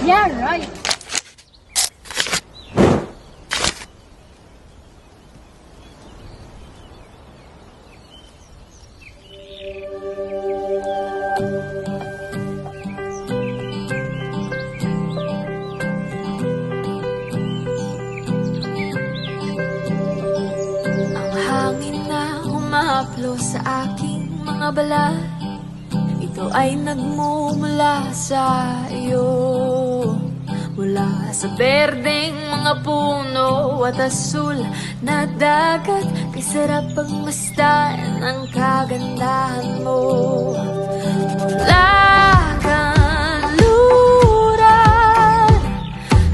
Yeah, right. Ang hangin na humahaplo sa aking mga balat, ito ay nagmumula sa iyo. Mula sa berdeng mga puno at asul na dagat, kay sarap pagmasdan ang kagandahan mo. Mula kanluran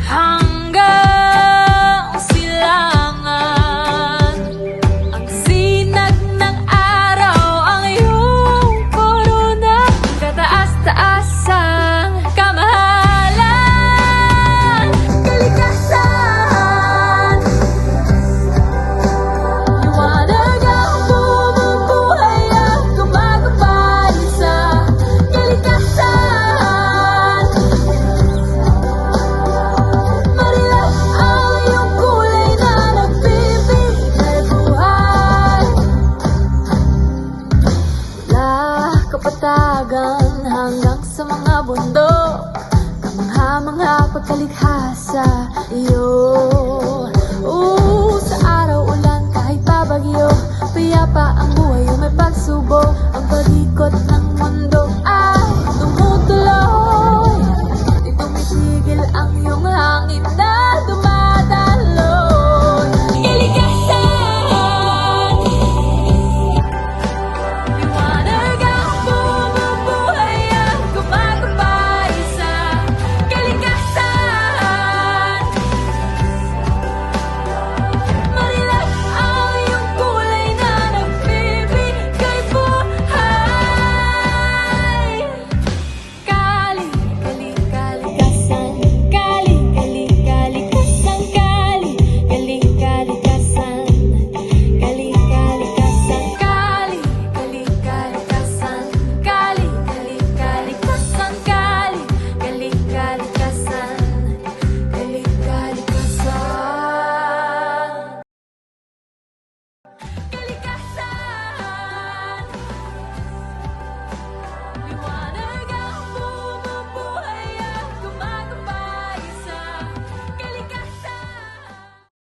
hanggang silangan, ang sinag ng araw ang iyong korona, kataas-taasang kamahalan, kalikasan. Liwanag ang bumubuhay at gumagabay sa kalikasan. Marilaw ang iyong kulay na nagbibigay buhay. Mula kapatagan hanggang sa mga bundok, kamangha-mangha pagkalikha sa iyo. Sa araw ulan kahit pa bagyo, payapa ang